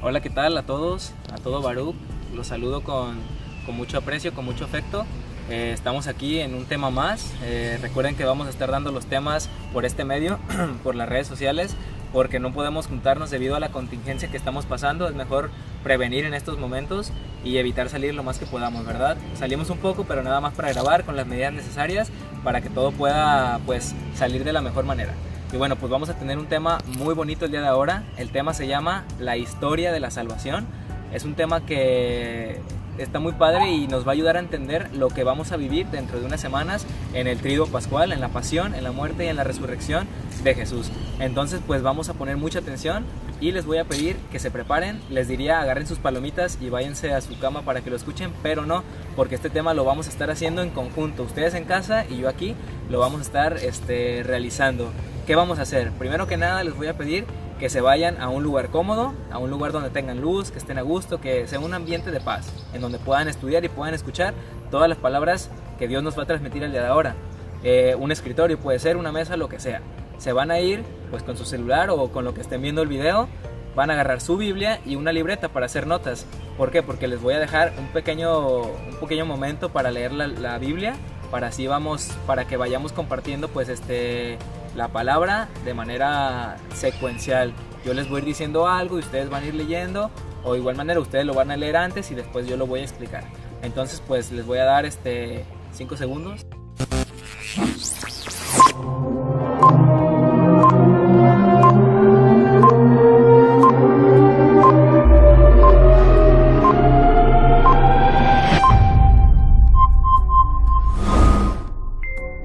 Hola, ¿qué tal a todos? A todo Baruch, los saludo con mucho aprecio, con mucho afecto. Estamos aquí en un tema más. Recuerden que vamos a estar dando los temas por este medio, por las redes sociales, porque no podemos juntarnos debido a la contingencia que estamos pasando. Es mejor prevenir en estos momentos y evitar salir lo más que podamos, ¿verdad? Salimos un poco, pero nada más para grabar con las medidas necesarias para que todo pueda salir de la mejor manera. Y bueno, pues vamos a tener un tema muy bonito el día de ahora. El tema se llama La historia de la salvación. Es un tema que está muy padre y nos va a ayudar a entender lo que vamos a vivir dentro de unas semanas en el Triduo Pascual, en la pasión, en la muerte y en la resurrección de Jesús. Entonces pues vamos a poner mucha atención y les voy a pedir que se preparen. Les diría agarren sus palomitas y váyanse a su cama para que lo escuchen, pero no, porque este tema lo vamos a estar haciendo en conjunto. Ustedes en casa y yo aquí lo vamos a estar realizando. ¿Qué vamos a hacer? Primero que nada les voy a pedir que se vayan a un lugar cómodo, a un lugar donde tengan luz, que estén a gusto, que sea un ambiente de paz, en donde puedan estudiar y puedan escuchar todas las palabras que Dios nos va a transmitir el día de ahora. Un escritorio puede ser, una mesa, lo que sea. Se van a ir pues con su celular o con lo que estén viendo el video, van a agarrar su Biblia y una libreta para hacer notas. ¿Por qué? Porque les voy a dejar un pequeño momento para leer la Biblia, para que vayamos compartiendo la palabra de manera secuencial. Yo les voy a ir diciendo algo y ustedes van a ir leyendo, o de igual manera ustedes lo van a leer antes y después yo lo voy a explicar. Entonces pues les voy a dar 5 segundos.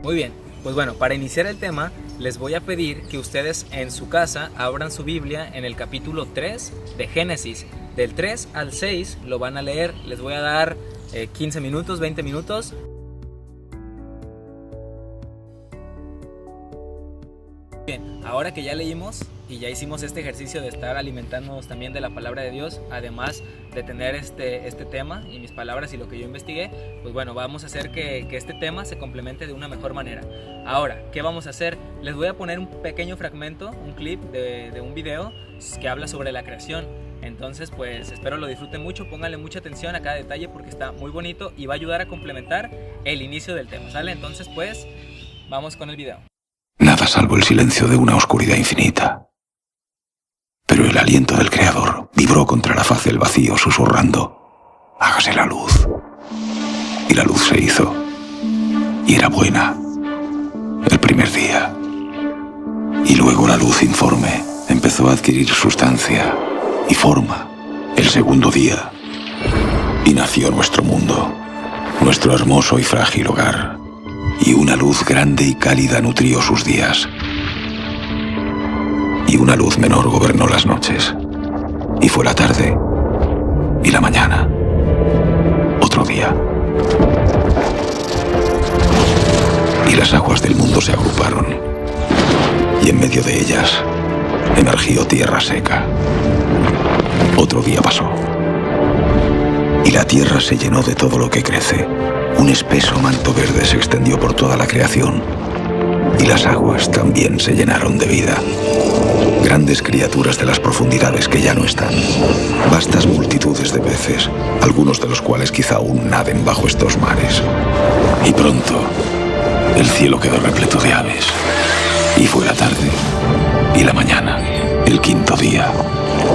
Muy bien, pues bueno, para iniciar el tema les voy a pedir que ustedes en su casa abran su Biblia en el capítulo 3 de Génesis. Del 3 al 6 lo van a leer, les voy a dar 15 minutos, 20 minutos. Bien, ahora que ya leímos y ya hicimos este ejercicio de estar alimentándonos también de la palabra de Dios, además de tener este tema y mis palabras y lo que yo investigué, pues bueno, vamos a hacer que este tema se complemente de una mejor manera. Ahora, ¿qué vamos a hacer? Les voy a poner un pequeño fragmento, un clip de un video que habla sobre la creación. Entonces pues espero lo disfruten mucho, pónganle mucha atención a cada detalle porque está muy bonito y va a ayudar a complementar el inicio del tema, ¿sale? Entonces pues vamos con el video. Nada salvo el silencio de una oscuridad infinita. Pero el aliento del Creador vibró contra la faz del vacío, susurrando: hágase la luz. Y la luz se hizo. Y era buena. El primer día. Y luego la luz informe empezó a adquirir sustancia y forma. El segundo día. Y nació nuestro mundo, nuestro hermoso y frágil hogar. Y una luz grande y cálida nutrió sus días. Y una luz menor gobernó las noches. Y fue la tarde y la mañana. Otro día. Y las aguas del mundo se agruparon. Y en medio de ellas emergió tierra seca. Otro día pasó. Y la tierra se llenó de todo lo que crece. Un espeso manto verde se extendió por toda la creación, y las aguas también se llenaron de vida. Grandes criaturas de las profundidades que ya no están. Vastas multitudes de peces, algunos de los cuales quizá aún naden bajo estos mares. Y pronto, el cielo quedó repleto de aves. Y fue la tarde y la mañana, el quinto día.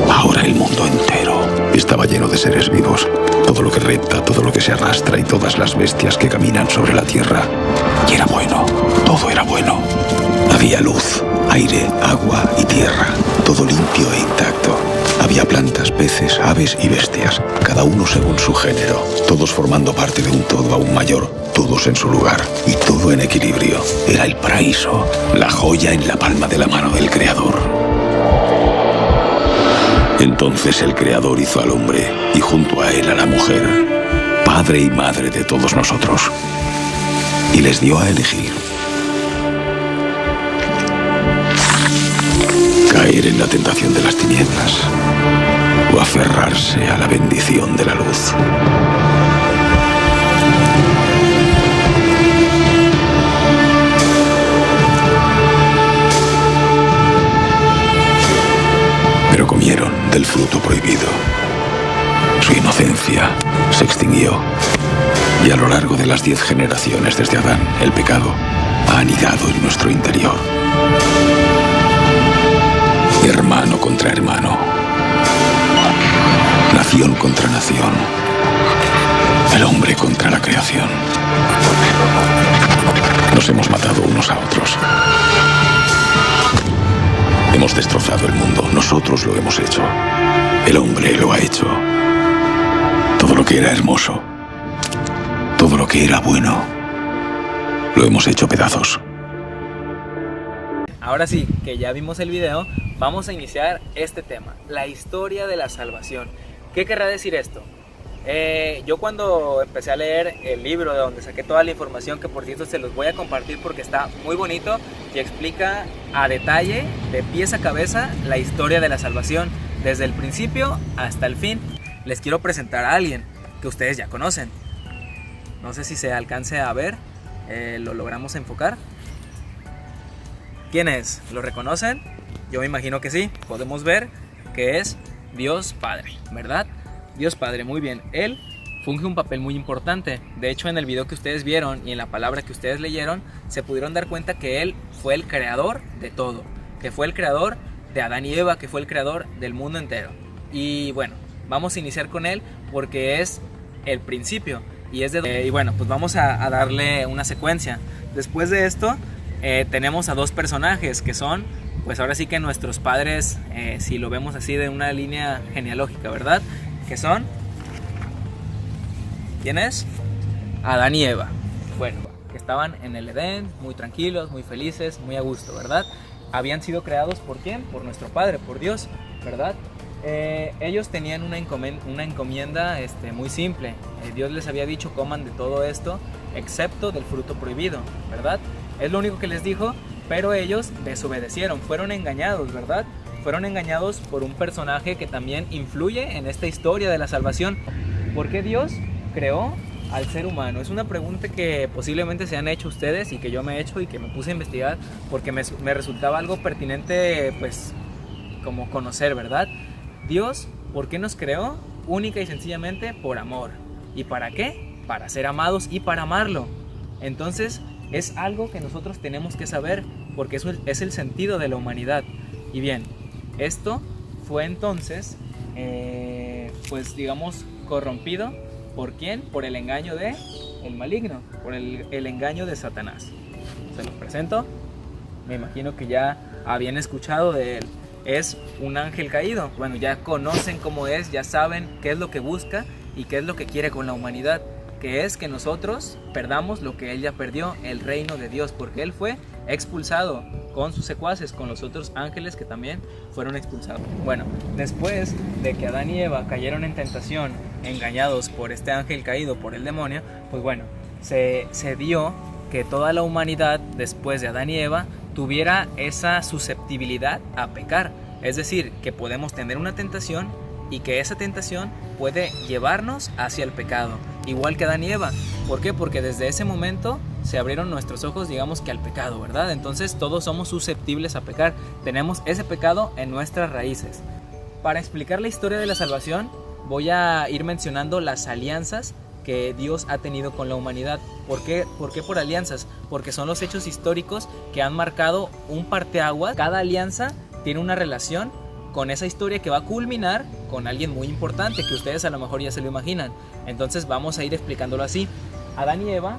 Ahora el mundo entero estaba lleno de seres vivos. Todo lo que repta, todo lo que se arrastra y todas las bestias que caminan sobre la tierra. Y era bueno, todo era bueno. Había luz, aire, agua y tierra, todo limpio e intacto. Había plantas, peces, aves y bestias, cada uno según su género, todos formando parte de un todo aún mayor, todos en su lugar y todo en equilibrio. Era el paraíso, la joya en la palma de la mano del Creador. Entonces el Creador hizo al hombre y junto a él a la mujer, padre y madre de todos nosotros, y les dio a elegir: caer en la tentación de las tinieblas o aferrarse a la bendición de la luz. Pero comieron del fruto prohibido. Su inocencia se extinguió. Y a lo largo de las 10 generaciones desde Adán, el pecado ha anidado en nuestro interior. Hermano contra hermano. Nación contra nación. El hombre contra la creación. Nos hemos matado unos a otros. Hemos destrozado el mundo. Nosotros lo hemos hecho. El hombre lo ha hecho. Todo lo que era hermoso, todo lo que era bueno, lo hemos hecho pedazos. Ahora sí, que ya vimos el video, vamos a iniciar este tema, la historia de la salvación. ¿Qué querrá decir esto? Yo cuando empecé a leer el libro de donde saqué toda la información, que por cierto se los voy a compartir porque está muy bonito y explica a detalle, de pies a cabeza, la historia de la salvación, desde el principio hasta el fin. Les quiero presentar a alguien que ustedes ya conocen. No sé si se alcance a ver, lo logramos enfocar. ¿Quién es? ¿Lo reconocen? Yo me imagino que sí. Podemos ver que es Dios Padre, ¿verdad? Dios Padre, muy bien. Él funge un papel muy importante. De hecho, en el video que ustedes vieron y en la palabra que ustedes leyeron, se pudieron dar cuenta que Él fue el creador de todo. Que fue el creador de Adán y Eva, que fue el creador del mundo entero. Y bueno, vamos a iniciar con Él porque es el principio. Y bueno, pues vamos a darle una secuencia. Después de esto, tenemos a dos personajes que son, pues ahora sí que nuestros padres, si lo vemos así de una línea genealógica, ¿verdad? Que son, ¿quién es? Adán y Eva. Bueno, que estaban en el Edén, muy tranquilos, muy felices, muy a gusto, ¿verdad? Habían sido creados ¿por quién? Por nuestro Padre, por Dios, ¿verdad? Ellos tenían una encomienda muy simple. Dios les había dicho coman de todo esto excepto del fruto prohibido, ¿verdad? Es lo único que les dijo, pero ellos desobedecieron, fueron engañados, ¿verdad? Fueron engañados por un personaje que también influye en esta historia de la salvación. ¿Por qué Dios creó al ser humano? Es una pregunta que posiblemente se han hecho ustedes y que yo me he hecho y que me puse a investigar porque me resultaba algo pertinente, pues, como conocer, ¿verdad? Dios, ¿por qué nos creó? Única y sencillamente por amor. ¿Y para qué? Para ser amados y para amarlo. Entonces, es algo que nosotros tenemos que saber porque eso es el sentido de la humanidad. Y bien, esto fue entonces, pues digamos, corrompido. ¿Por quién? Por el engaño de el maligno, por el engaño de Satanás. Se los presento. Me imagino que ya habían escuchado de él. Es un ángel caído. Bueno, ya conocen cómo es, ya saben qué es lo que busca y qué es lo que quiere con la humanidad, que es que nosotros perdamos lo que él ya perdió, el reino de Dios, porque él fue expulsado con sus secuaces, con los otros ángeles que también fueron expulsados. Bueno, después de que Adán y Eva cayeron en tentación, engañados por este ángel caído, por el demonio, pues bueno, se dio que toda la humanidad, después de Adán y Eva, tuviera esa susceptibilidad a pecar. Es decir, que podemos tener una tentación y que esa tentación puede llevarnos hacia el pecado, igual que Adán y Eva. ¿Por qué? Porque desde ese momento se abrieron nuestros ojos, digamos que al pecado, ¿verdad? Entonces todos somos susceptibles a pecar, tenemos ese pecado en nuestras raíces. Para explicar la historia de la salvación, voy a ir mencionando las alianzas que Dios ha tenido con la humanidad. ¿Por qué por alianzas? Porque son los hechos históricos que han marcado un parteaguas. Cada alianza tiene una relación con esa historia que va a culminar con alguien muy importante que ustedes a lo mejor ya se lo imaginan. Entonces vamos a ir explicándolo así. Adán y Eva,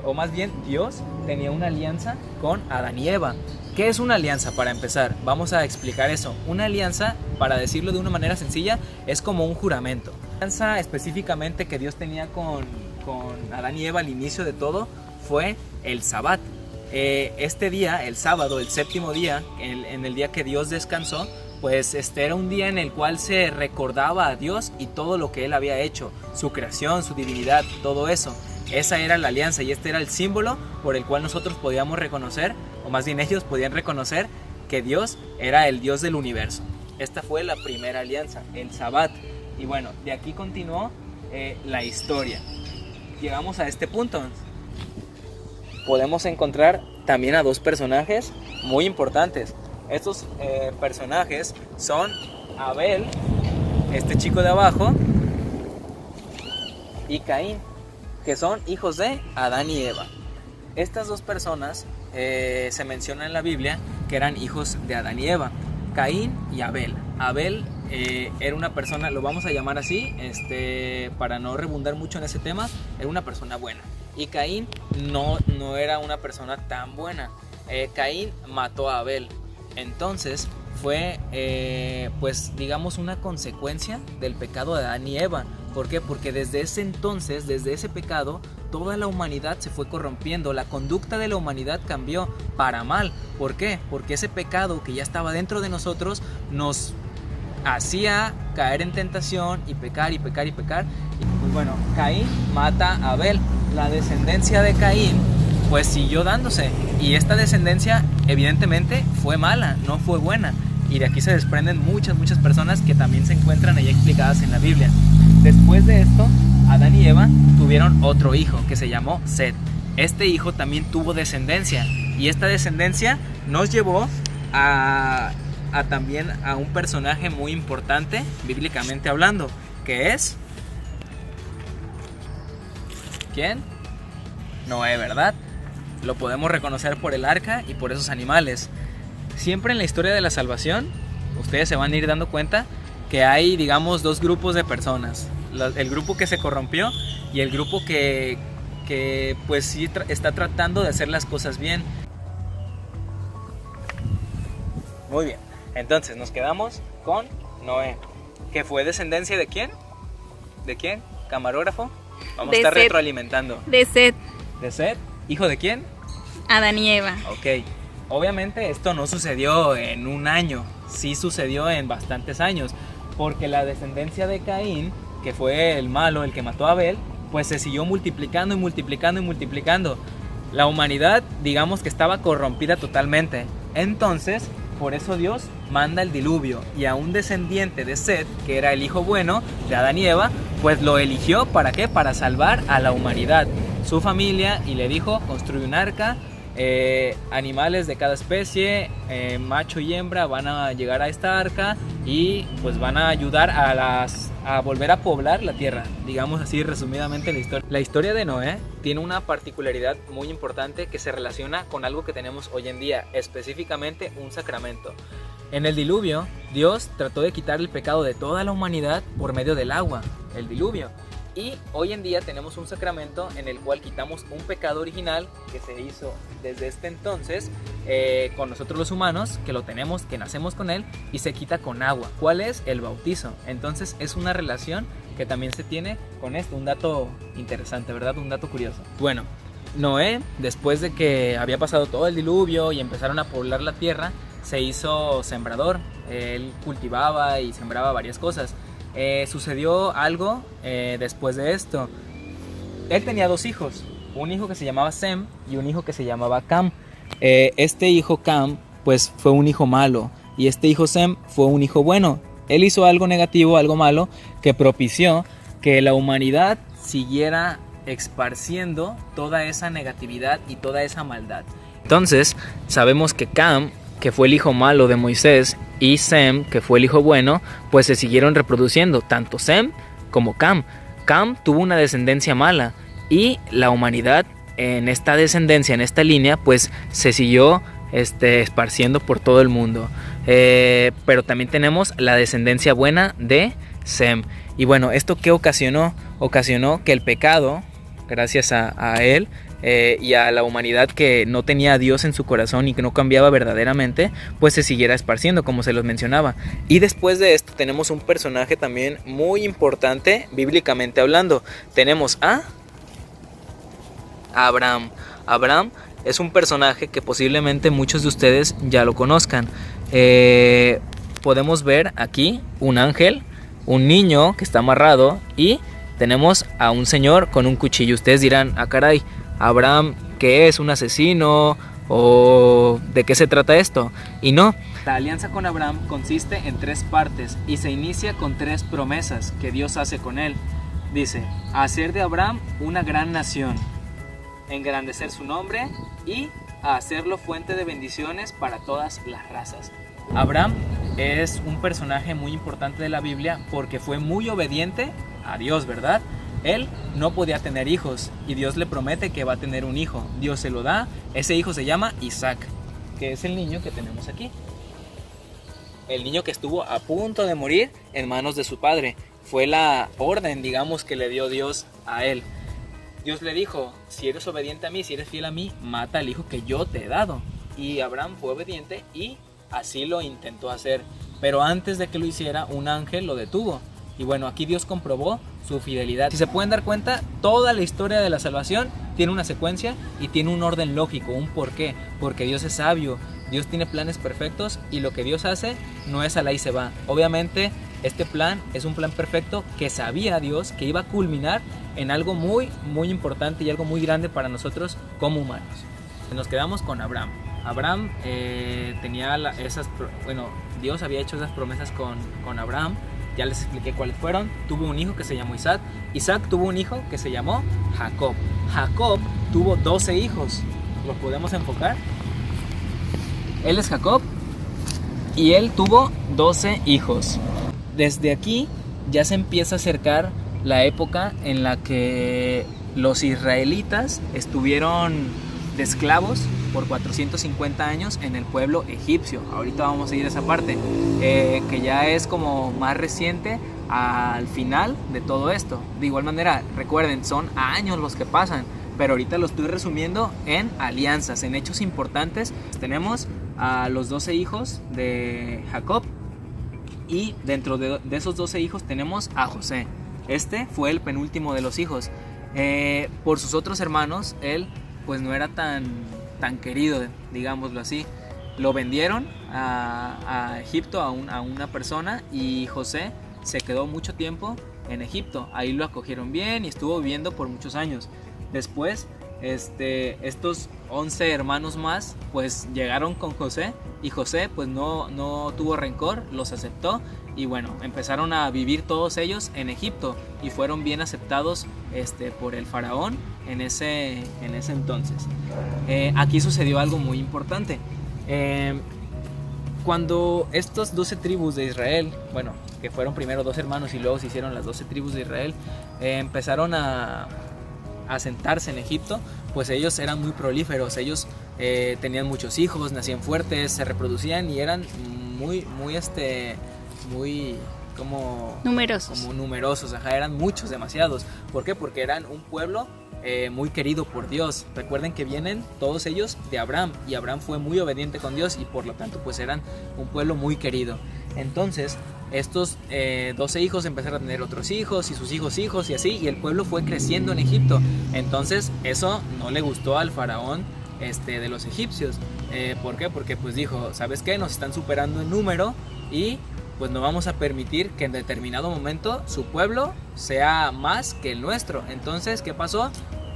o más bien Dios tenía una alianza con Adán y Eva. ¿Qué es una alianza? Para empezar, vamos a explicar eso. Una alianza, para decirlo de una manera sencilla, es como un juramento. La alianza específicamente que Dios tenía con Adán y Eva al inicio de todo fue el Sabbat. Este día, el sábado, el séptimo día, en el día que Dios descansó, pues era un día en el cual se recordaba a Dios y todo lo que Él había hecho, su creación, su divinidad, todo eso. Esa era la alianza y este era el símbolo por el cual nosotros podíamos reconocer, o más bien ellos podían reconocer, que Dios era el Dios del universo. Esta fue la primera alianza, el Sabbat. Y bueno, de aquí continuó la historia. Llegamos a este punto. Podemos encontrar también a dos personajes muy importantes. Estos personajes son Abel, este chico de abajo, y Caín, que son hijos de Adán y Eva. Estas dos personas se menciona en la Biblia que eran hijos de Adán y Eva, Caín y Abel. Abel era una persona, lo vamos a llamar así, para no redundar mucho en ese tema, era una persona buena. Y Caín no era una persona tan buena. Caín mató a Abel. Entonces fue, pues digamos, una consecuencia del pecado de Adán y Eva. ¿Por qué? Porque desde ese entonces, desde ese pecado, toda la humanidad se fue corrompiendo. La conducta de la humanidad cambió para mal. ¿Por qué? Porque ese pecado que ya estaba dentro de nosotros nos hacía caer en tentación y pecar y pecar y pecar. Y pues bueno, Caín mata a Abel. La descendencia de Caín pues siguió dándose, y esta descendencia evidentemente fue mala, no fue buena, y de aquí se desprenden muchas personas que también se encuentran ahí explicadas en la Biblia. Después de esto, Adán y Eva tuvieron otro hijo que se llamó Set. Este hijo también tuvo descendencia, y esta descendencia nos llevó también a un personaje muy importante bíblicamente hablando, que es ¿quién? Noé, ¿verdad? Lo podemos reconocer por el arca y por esos animales. Siempre en la historia de la salvación, ustedes se van a ir dando cuenta que hay, digamos, dos grupos de personas. El grupo que se corrompió y el grupo que pues sí está tratando de hacer las cosas bien. Muy bien, entonces nos quedamos con Noé, que fue descendencia ¿de quién? ¿De quién? ¿Camarógrafo? Vamos a estar retroalimentando. De Set. ¿De Set? ¿Hijo de quién? Adán y Eva. Ok. Obviamente esto no sucedió en un año, sí sucedió en bastantes años, porque la descendencia de Caín, que fue el malo, el que mató a Abel, pues se siguió multiplicando y multiplicando y multiplicando. La humanidad, digamos que estaba corrompida totalmente. Entonces, por eso Dios manda el diluvio, y a un descendiente de Set, que era el hijo bueno de Adán y Eva, pues lo eligió, ¿para qué? Para salvar a la humanidad, su familia, y le dijo: construye un arca, animales de cada especie, macho y hembra, van a llegar a esta arca y pues van a ayudar a volver a poblar la tierra. Digamos así resumidamente la historia. La historia de Noé tiene una particularidad muy importante que se relaciona con algo que tenemos hoy en día, específicamente un sacramento. En el diluvio, Dios trató de quitar el pecado de toda la humanidad por medio del agua, el diluvio. Y hoy en día tenemos un sacramento en el cual quitamos un pecado original que se hizo desde este entonces con nosotros los humanos, que lo tenemos, que nacemos con él, y se quita con agua. ¿Cuál es? El bautizo. Entonces es una relación que también se tiene con esto, un dato interesante, ¿verdad? Un dato curioso. Bueno, Noé, después de que había pasado todo el diluvio y empezaron a poblar la tierra, se hizo sembrador. Él cultivaba y sembraba varias cosas. Sucedió algo después de esto. Él tenía dos hijos, un hijo que se llamaba Sem y un hijo que se llamaba Cam. Este hijo Cam pues fue un hijo malo, y este hijo Sem fue un hijo bueno. Él hizo algo negativo, algo malo, que propició que la humanidad siguiera esparciendo toda esa negatividad y toda esa maldad. Entonces sabemos que Cam, que fue el hijo malo de Moisés, y Sem, que fue el hijo bueno, pues se siguieron reproduciendo, tanto Sem como Cam. Cam tuvo una descendencia mala, y la humanidad en esta descendencia, en esta línea, pues se siguió esparciendo por todo el mundo. Pero también tenemos la descendencia buena de Sem. Y bueno, ¿esto qué ocasionó? Ocasionó que el pecado, gracias a él, y a la humanidad que no tenía a Dios en su corazón y que no cambiaba verdaderamente, pues se siguiera esparciendo, como se los mencionaba. Y después de esto tenemos un personaje también muy importante bíblicamente hablando. Tenemos a Abraham. Abraham es un personaje que posiblemente muchos de ustedes ya lo conozcan. Podemos ver aquí un ángel, un niño que está amarrado, y tenemos a un señor con un cuchillo. Ustedes dirán: ah, caray, Abraham, ¿qué es? ¿Un asesino? ¿O de qué se trata esto? Y no, la alianza con Abraham consiste en 3 partes y se inicia con 3 promesas que Dios hace con él. Dice, hacer de Abraham una gran nación, engrandecer su nombre y hacerlo fuente de bendiciones para todas las razas. Abraham es un personaje muy importante de la Biblia porque fue muy obediente a Dios, ¿verdad? Él no podía tener hijos y Dios le promete que va a tener un hijo. Dios se lo da, ese hijo se llama Isaac, que es el niño que tenemos aquí. El niño que estuvo a punto de morir en manos de su padre. Fue la orden, digamos, que le dio Dios a él. Dios le dijo, si eres obediente a mí, si eres fiel a mí, mata al hijo que yo te he dado. Y Abraham fue obediente y así lo intentó hacer. Pero antes de que lo hiciera, un ángel lo detuvo. Y bueno, aquí Dios comprobó su fidelidad. Si se pueden dar cuenta, toda la historia de la salvación tiene una secuencia y tiene un orden lógico, un porqué. Porque Dios es sabio, Dios tiene planes perfectos y lo que Dios hace no es al ahí se va. Obviamente, este plan es un plan perfecto que sabía Dios que iba a culminar en algo muy, muy importante y algo muy grande para nosotros como humanos. Nos quedamos con Abraham. Abraham tenía Dios había hecho esas promesas con Abraham. Ya les expliqué cuáles fueron. Tuvo un hijo que se llamó Isaac. Isaac tuvo un hijo que se llamó Jacob. Jacob tuvo 12 hijos. ¿Lo podemos enfocar? Él es Jacob y él tuvo 12 hijos. Desde aquí ya se empieza a acercar la época en la que los israelitas estuvieron de esclavos por 450 años en el pueblo egipcio. Ahorita vamos a ir a esa parte, que ya es como más reciente al final de todo esto. De igual manera, recuerden, son años los que pasan, pero ahorita lo estoy resumiendo en alianzas, en hechos importantes. Tenemos a los 12 hijos de Jacob y dentro de esos 12 hijos tenemos a José. Este fue el penúltimo de los hijos. Por sus otros hermanos, él pues no era tan querido, digámoslo así. Lo vendieron a Egipto a una persona y José se quedó mucho tiempo en Egipto. Ahí lo acogieron bien y estuvo viviendo por muchos años. Después estos 11 hermanos más pues llegaron con José y José pues no tuvo rencor, los aceptó y bueno, empezaron a vivir todos ellos en Egipto y fueron bien aceptados por el faraón en ese entonces. Aquí sucedió algo muy importante. Cuando estas 12 tribus de Israel, bueno, que fueron primero 2 hermanos y luego se hicieron las 12 tribus de Israel, empezaron a asentarse en Egipto, pues ellos eran muy prolíferos, ellos tenían muchos hijos, nacían fuertes, se reproducían y eran muy como numerosos, eran muchos, demasiados. ¿Por qué? Porque eran un pueblo muy querido por Dios. Recuerden que vienen todos ellos de Abraham y Abraham fue muy obediente con Dios y por lo tanto pues eran un pueblo muy querido. Entonces estos 12 hijos empezaron a tener otros hijos y sus hijos y así, y el pueblo fue creciendo en Egipto. Entonces eso no le gustó al faraón de los egipcios. ¿Por qué? Porque pues dijo, ¿sabes qué? Nos están superando en número y pues no vamos a permitir que en determinado momento su pueblo sea más que el nuestro. Entonces, ¿qué pasó?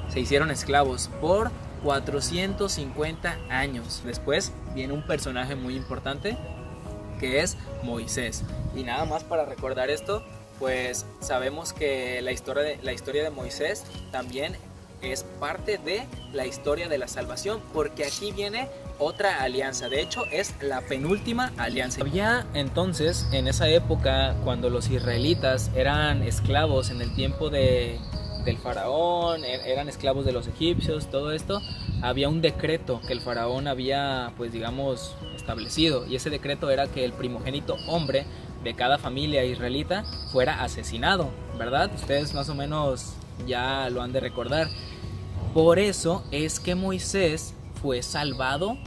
Se hicieron esclavos por 450 años. Después viene un personaje muy importante que es Moisés. Y nada más para recordar esto, pues sabemos que la historia de Moisés también es parte de la historia de la salvación, porque aquí viene otra alianza. De hecho, es la penúltima alianza. Había entonces, en esa época, cuando los israelitas eran esclavos en el tiempo del faraón, eran esclavos de los egipcios, todo esto, había un decreto que el faraón había, pues digamos, establecido, y ese decreto era que el primogénito hombre de cada familia israelita fuera asesinado, ¿verdad? Ustedes más o menos ya lo han de recordar. Por eso es que Moisés fue salvado,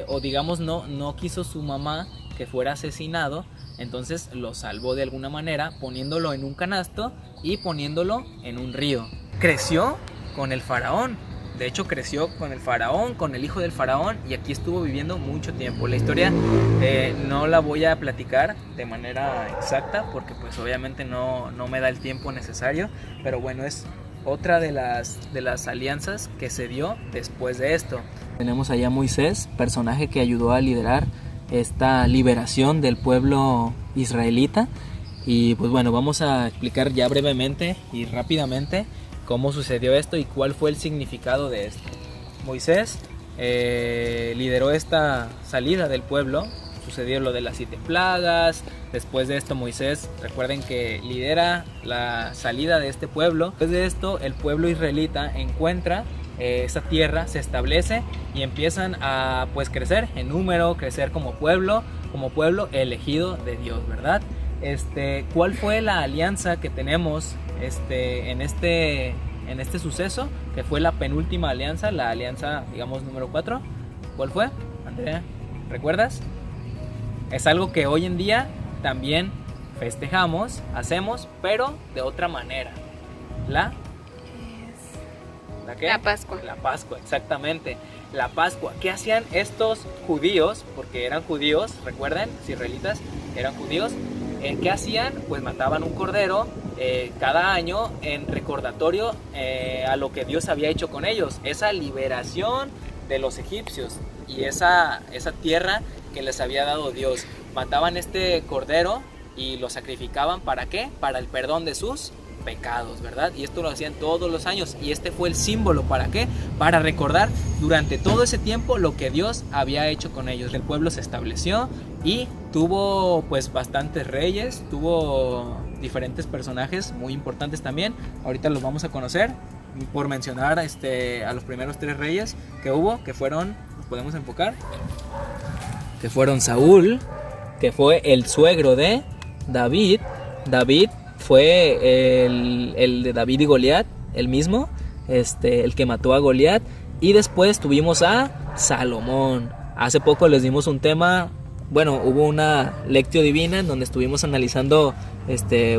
o digamos no quiso su mamá que fuera asesinado, entonces lo salvó de alguna manera poniéndolo en un canasto y poniéndolo en un río. Creció con el faraón, de hecho creció con el faraón, con el hijo del faraón, y aquí estuvo viviendo mucho tiempo. La historia no la voy a platicar de manera exacta porque pues obviamente no me da el tiempo necesario, pero bueno, es otra de las alianzas que se dio después de esto. Tenemos allá a Moisés, personaje que ayudó a liderar esta liberación del pueblo israelita. Y pues bueno, vamos a explicar ya brevemente y rápidamente cómo sucedió esto y cuál fue el significado de esto. Moisés lideró esta salida del pueblo. Sucedió lo de las 7 plagas. Después de esto Moisés, recuerden que lidera la salida de este pueblo. Después de esto el pueblo israelita encuentra esa tierra, se establece y empiezan a pues crecer en número, crecer como pueblo elegido de Dios, ¿verdad? ¿Cuál fue la alianza que tenemos en este suceso? Que fue la penúltima alianza, la alianza, digamos, número 4. ¿Cuál fue, Andrea? ¿Recuerdas? Es algo que hoy en día también festejamos, hacemos, pero de otra manera. ¿La qué? La Pascua. La Pascua, exactamente. La Pascua. ¿Qué hacían estos judíos? Porque eran judíos, recuerden, los israelitas eran judíos. ¿Qué hacían? Pues mataban un cordero cada año en recordatorio a lo que Dios había hecho con ellos. Esa liberación de los egipcios y esa tierra que les había dado Dios. Mataban este cordero y lo sacrificaban, ¿para qué? Para el perdón de sus pecados, ¿verdad? Y esto lo hacían todos los años y este fue el símbolo, ¿para qué? Para recordar durante todo ese tiempo lo que Dios había hecho con ellos. El pueblo se estableció y tuvo pues bastantes reyes, tuvo diferentes personajes muy importantes también. Ahorita los vamos a conocer, por mencionar a los primeros 3 reyes que hubo, que fueron, nos podemos enfocar, que fueron Saúl, que fue el suegro de David. David fue el de David y Goliat, el mismo, el que mató a Goliat. Y después tuvimos a Salomón. Hace poco les dimos un tema, bueno, hubo una lectio divina en donde estuvimos analizando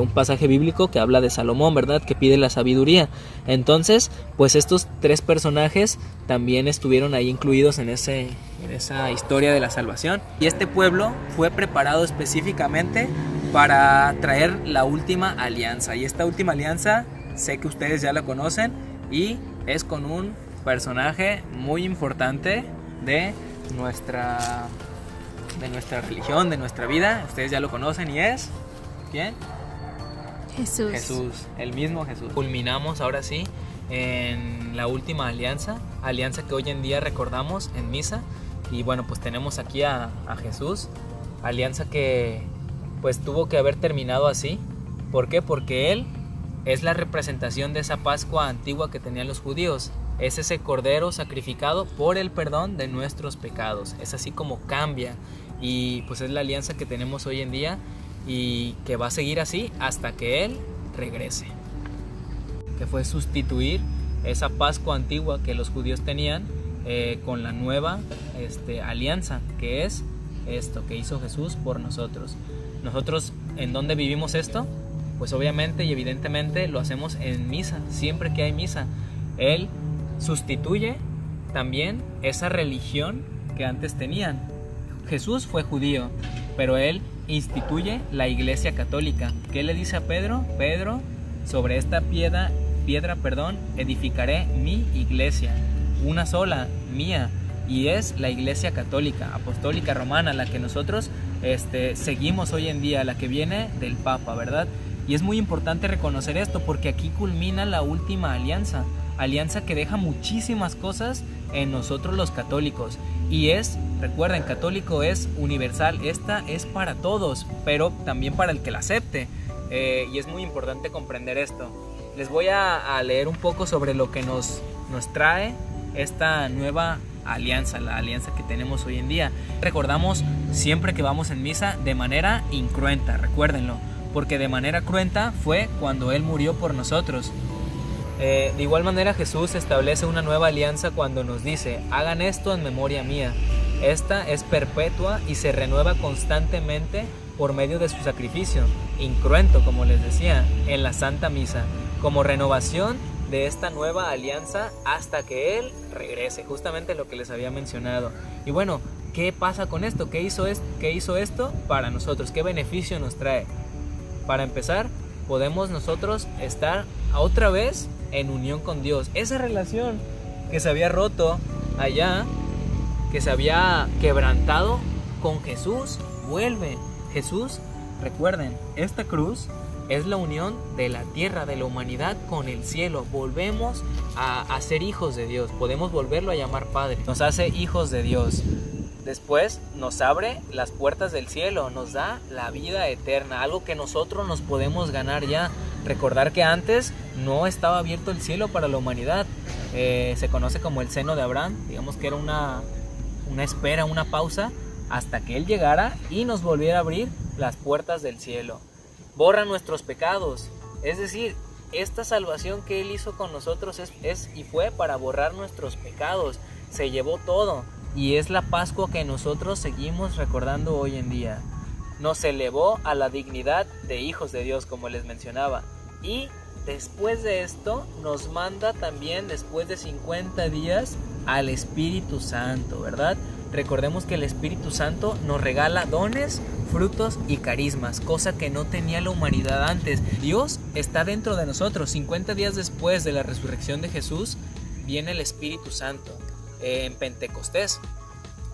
un pasaje bíblico que habla de Salomón, ¿verdad? Que pide la sabiduría. Entonces, pues estos 3 personajes también estuvieron ahí incluidos en esa historia de la salvación. Y este pueblo fue preparado específicamente para traer la última alianza. Y esta última alianza, sé que ustedes ya la conocen, y es con un personaje muy importante de nuestra religión, de nuestra vida. Ustedes ya lo conocen y es... ¿quién? Jesús, el mismo Jesús. Culminamos ahora sí en la última alianza que hoy en día recordamos en misa. Y bueno, pues tenemos aquí a Jesús, alianza que pues tuvo que haber terminado así. ¿Por qué? Porque Él es la representación de esa Pascua antigua que tenían los judíos. Es ese cordero sacrificado por el perdón de nuestros pecados. Es así como cambia. Y pues es la alianza que tenemos hoy en día y que va a seguir así hasta que Él regrese. Que fue sustituir esa Pascua antigua que los judíos tenían con la nueva alianza, que es esto que hizo Jesús por nosotros. Nosotros, ¿en dónde vivimos esto? Pues obviamente y evidentemente lo hacemos en misa, siempre que hay misa. Él sustituye también esa religión que antes tenían. Jesús fue judío, pero Él instituye la Iglesia Católica. ¿Qué le dice a Pedro? Pedro, sobre esta piedra, edificaré mi iglesia, una sola, mía, y es la Iglesia Católica, Apostólica Romana, la que nosotros seguimos hoy en día, la que viene del Papa, ¿verdad? Y es muy importante reconocer esto porque aquí culmina la última alianza que deja muchísimas cosas en nosotros los católicos. Y recuerden, católico es universal, esta es para todos, pero también para el que la acepte. Y es muy importante comprender esto. Les voy a leer un poco sobre lo que nos trae esta nueva alianza, la alianza que tenemos hoy en día. Recordamos siempre que vamos en misa de manera incruenta, recuérdenlo, porque de manera cruenta fue cuando Él murió por nosotros. De igual manera Jesús establece una nueva alianza cuando nos dice: hagan esto en memoria mía. Esta es perpetua y se renueva constantemente por medio de su sacrificio, incruento, como les decía, en la Santa Misa, como renovación de esta nueva alianza hasta que Él regrese, justamente lo que les había mencionado. Y bueno, ¿qué pasa con esto? ¿Qué hizo esto para nosotros? ¿Qué beneficio nos trae? Para empezar, podemos nosotros estar otra vez en unión con Dios. Esa relación que se había roto allá que se había quebrantado, con Jesús vuelve. Jesús, recuerden, esta cruz es la unión de la tierra, de la humanidad con el cielo. Volvemos a ser hijos de Dios, podemos volverlo a llamar Padre. Nos hace hijos de Dios. Después nos abre las puertas del cielo, nos da la vida eterna, algo que nosotros nos podemos ganar ya. Recordar que antes no estaba abierto el cielo para la humanidad. Se conoce como el seno de Abraham, digamos que era una espera, una pausa, hasta que Él llegara y nos volviera a abrir las puertas del cielo. Borra nuestros pecados, es decir, esta salvación que Él hizo con nosotros es y fue para borrar nuestros pecados. Se llevó todo. Y es la Pascua que nosotros seguimos recordando hoy en día. Nos elevó a la dignidad de hijos de Dios, como les mencionaba. Y después de esto nos manda también, después de 50 días, al Espíritu Santo, ¿verdad? Recordemos que el Espíritu Santo nos regala dones, frutos y carismas, cosa que no tenía la humanidad antes. Dios está dentro de nosotros. 50 días después de la resurrección de Jesús, viene el Espíritu Santo. En Pentecostés.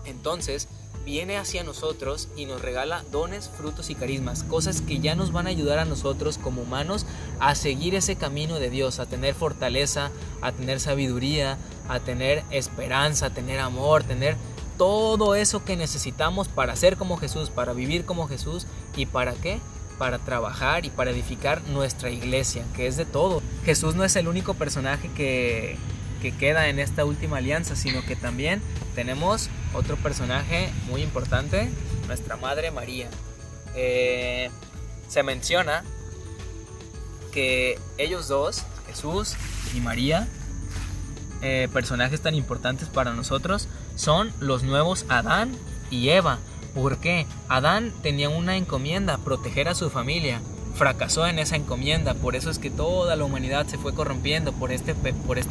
Entonces viene hacia nosotros y nos regala dones, frutos y carismas, cosas que ya nos van a ayudar a nosotros como humanos a seguir ese camino de Dios, a tener fortaleza, a tener sabiduría, a tener esperanza, a tener amor, tener todo eso que necesitamos para ser como Jesús, para vivir como Jesús. ¿Y para qué? Para trabajar y para edificar nuestra iglesia, que es de todo. Jesús no es el único personaje que queda en esta última alianza, sino que también tenemos otro personaje muy importante, nuestra Madre María. Se menciona que ellos dos, Jesús y María, personajes tan importantes para nosotros, son los nuevos Adán y Eva. ¿Por qué? Adán tenía una encomienda, proteger a su familia. Fracasó en esa encomienda, por eso es que toda la humanidad se fue corrompiendo por este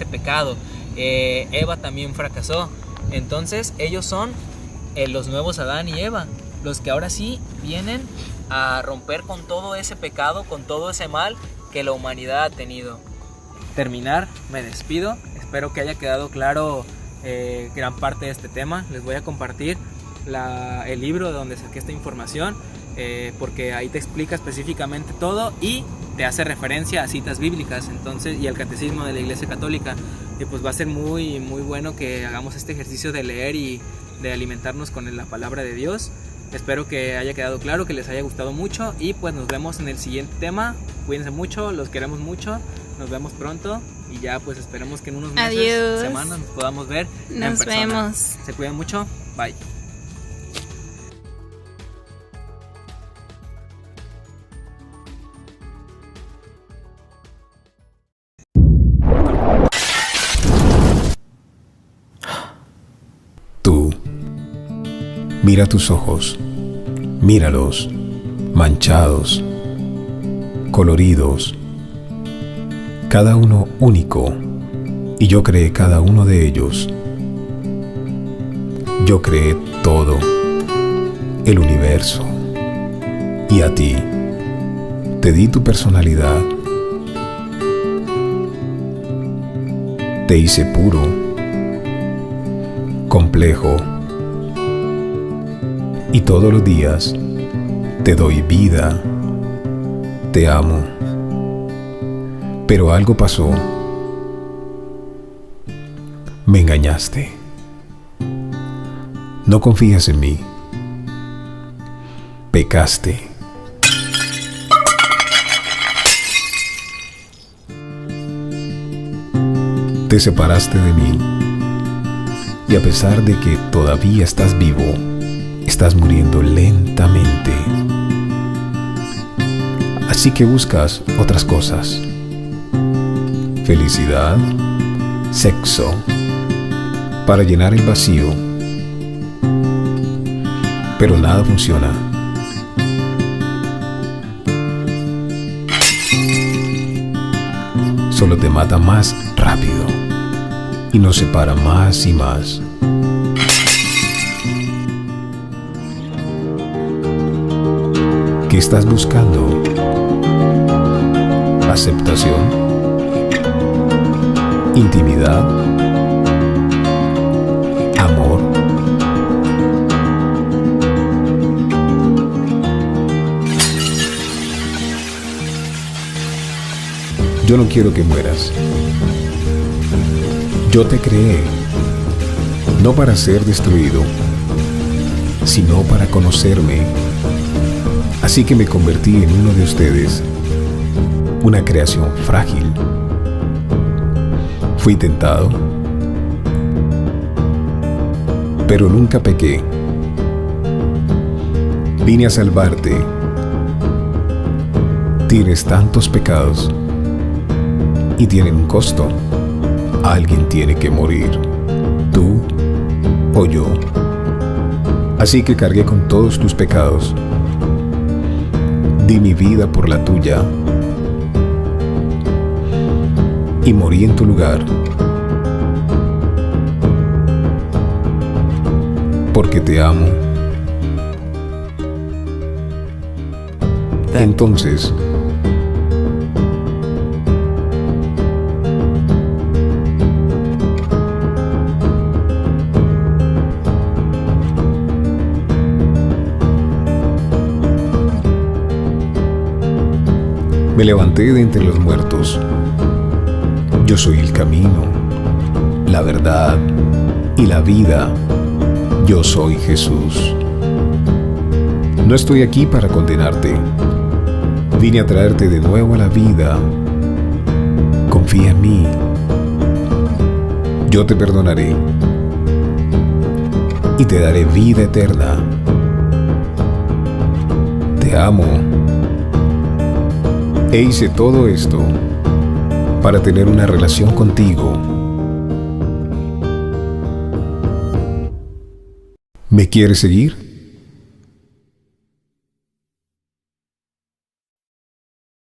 pecado. Eva también fracasó. Entonces ellos son los nuevos Adán y Eva, los que ahora sí vienen a romper con todo ese pecado, con todo ese mal que la humanidad ha tenido. Terminar, me despido. Espero que haya quedado claro gran parte de este tema. Les voy a compartir el libro de donde saqué esta información, porque ahí te explica específicamente todo y te hace referencia a citas bíblicas, entonces, y al catecismo de la Iglesia Católica. Y pues va a ser muy, muy bueno que hagamos este ejercicio de leer y de alimentarnos con la palabra de Dios. Espero que haya quedado claro, que les haya gustado mucho y pues nos vemos en el siguiente tema. Cuídense mucho, los queremos mucho, nos vemos pronto y ya pues esperemos que en unos meses, adiós, semanas nos podamos ver en nos persona. vemos. Se cuidan mucho, bye. Tú, mira tus ojos, míralos, manchados, coloridos, cada uno único, y yo creé cada uno de ellos. Yo creé todo, el universo, y a ti te di tu personalidad. Te hice puro, complejo, y todos los días te doy vida, te amo. Pero algo pasó. Me engañaste. No confías en mí. Pecaste. Te separaste de mí. Y a pesar de que todavía estás vivo, estás muriendo lentamente. Así que buscas otras cosas. Felicidad, sexo, para llenar el vacío. Pero nada funciona. Solo te mata más rápido y nos separa más y más. ¿Qué estás buscando? ¿Aceptación? ¿Intimidad? ¿Amor? Yo no quiero que mueras. Yo te creé, no para ser destruido, sino para conocerme. Así que me convertí en uno de ustedes, una creación frágil. Fui tentado, pero nunca pequé. Vine a salvarte. Tienes tantos pecados y tienen un costo. Alguien tiene que morir, tú o yo. Así que cargué con todos tus pecados. Di mi vida por la tuya y morí en tu lugar. Porque te amo. Entonces, me levanté de entre los muertos. Yo soy el camino, la verdad y la vida. Yo soy Jesús. No estoy aquí para condenarte. Vine a traerte de nuevo a la vida. Confía en mí. Yo te perdonaré y te daré vida eterna. Te amo. E hice todo esto para tener una relación contigo. ¿Me quieres seguir?